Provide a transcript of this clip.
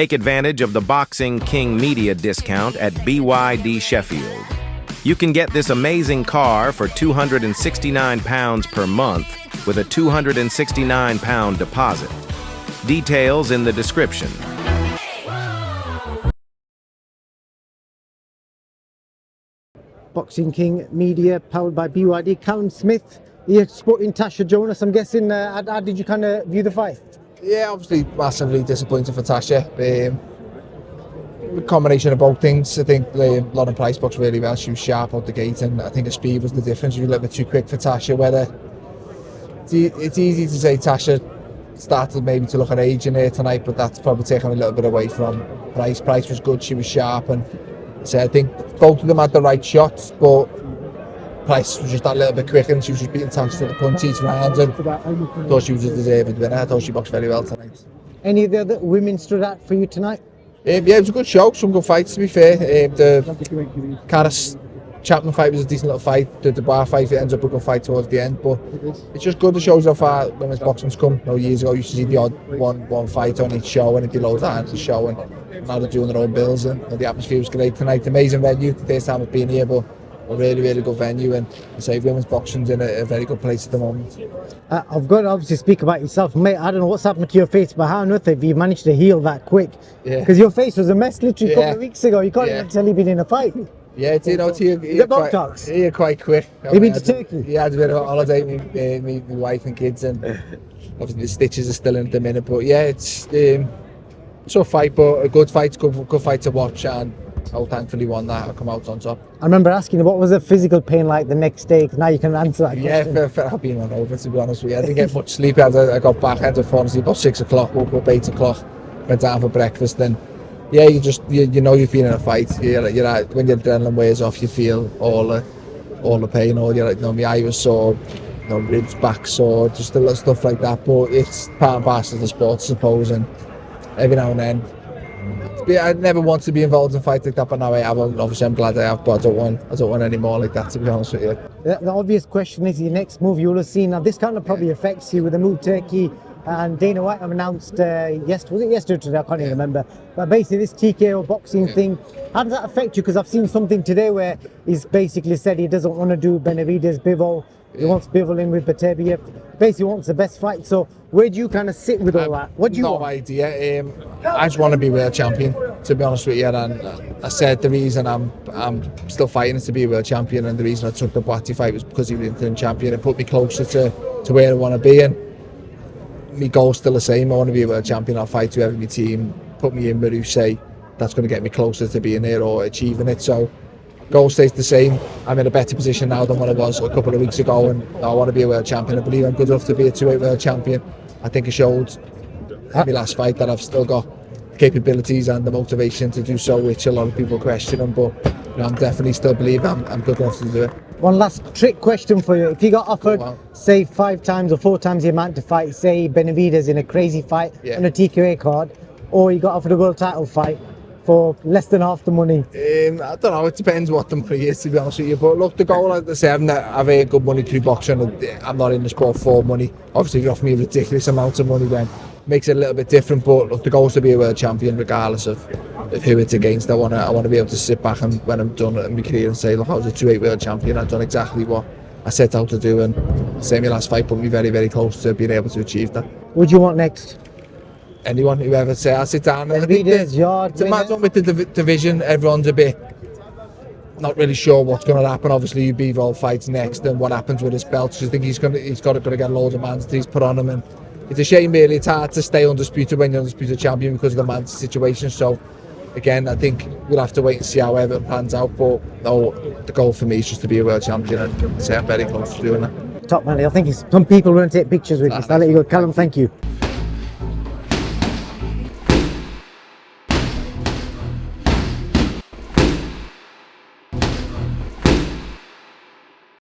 Take advantage of the Boxing King media discount at BYD Sheffield. You can get this amazing car for £269 per month with a £269 deposit. Details in the description. Boxing King media powered by BYD. Callum Smith, you're supporting Tasha Jonas. I'm guessing, how did you kind of view the fight? Yeah, obviously massively disappointed for Tasha. A combination of both things. I think Lauren Price boxed really well. She was sharp out the gate, and I think the speed was the difference. She was a little bit too quick for Tasha. Whether it's easy to say Tasha started maybe to look at age in here tonight, but that's probably taken a little bit away from Price. Price was good. She was sharp, and so I think both of them had the right shots, but Price was just that little bit quicker, and she was just beating Tasha to the punch each round, and I thought she was a deserved winner. I thought she boxed very well tonight. Any of the other women stood out for you tonight? Yeah, it was a good show, some good fights to be fair. The Caris Chapman fight was a decent little fight. The Dubois fight, it ends up a good fight towards the end, but it's just good to show how far women's boxing's come. Years ago, you used to see the odd one fight on each show, and it'd be loads of hands to show, and now they're doing their own bills, and the atmosphere was great tonight. Amazing venue, first time I've been here, but a really, really good venue, and I say women's boxing's in a very good place at the moment. I've got to obviously speak about yourself, mate. I don't know what's happened to your face, but how on earth have you managed to heal that quick? Yeah. Because your face was a mess literally a couple of weeks ago. You can't even tell you've been in a fight. Yeah, it's, you're quite quick. You've been to Turkey? Yeah, I had a bit of a holiday with my wife and kids, and obviously the stitches are still in at the minute, but yeah, it's a tough fight, but a good fight, good fight to watch, and I'll thankfully won that. I'll come out on top. I remember asking you, what was the physical pain like the next day? Because now you can answer that question. Yeah, I've been on over, to be honest with you. I didn't get much sleep. I got back, I had to fall asleep about 6 o'clock, woke up 8 o'clock, went down for breakfast, and yeah, you know you've been in a fight. You're when your adrenaline wears off, you feel all the pain, my eye was sore, ribs back sore, just a little stuff like that. But it's part and parcel of the sport, I suppose, and every now and then. I never want to be involved in fights like that, but now I have. Obviously, I'm glad I have, but I don't want any more like that, to be honest with you. The obvious question is your next move. You'll have seen. Now, this kind of probably affects you with the move Turkey, and Dana White have announced yesterday. Was it yesterday or today? I can't even remember. But basically, this TKO boxing thing. How does that affect you? Because I've seen something today where he's basically said he doesn't want to do BENAVIDEZ BIVOL. He wants BIVOL in with Bateviev. Basically wants the best fight. So where do you kind of sit with all that? What do you want? No idea. I just want to be world champion, to be honest with you. And I said the reason I'm still fighting is to be a world champion, and the reason I took the Boatti fight was because he was interim champion. It put me closer to where I want to be, and my goal's still the same. I want to be a world champion. I'll fight whoever my team put me in with who say that's going to get me closer to being there or achieving it. So goal stays the same. I'm in a better position now than what I was a couple of weeks ago, and I want to be a world champion. I believe I'm good enough to be a two-weight world champion. I think I showed in my last fight that I've still got capabilities and the motivation to do so, which a lot of people question them, but I'm definitely still believe I'm good enough to do it. One last trick question for you. If you got offered, say 5 times or 4 times the amount to fight, say BENAVIDEZ in a crazy fight on a TKO card, or you got offered a world title fight for less than half the money? I don't know, it depends what the money is, to be honest with you. But look, the goal, like I say, I've earned good money through boxing. I'm not in the sport for money. Obviously, if you offer me a ridiculous amount of money, then it makes it a little bit different. But look, the goal is to be a world champion, regardless of who it's against. I want to be able to sit back and when I'm done in my career and say, look, I was a 2-weight world champion. I've done exactly what I set out to do, and say my last fight put me very, very close to being able to achieve that. What do you want next? Anyone, whoever say, I'll sit down. BENAVIDEZ, YARDE. It's a mad one with the division. Everyone's a bit not really sure what's going to happen. Obviously, BIVOL fights next, and what happens with his belt. So I think he's got to get loads of mans that he's put on him, and it's a shame really. It's hard to stay undisputed when you're undisputed champion because of the man's situation. So again, I think we'll have to wait and see how everything pans out. But no, the goal for me is just to be a world champion, and say I'm very close to doing that. Top man, I think some people want to take pictures with you. So I'll let you go. Callum, thank you.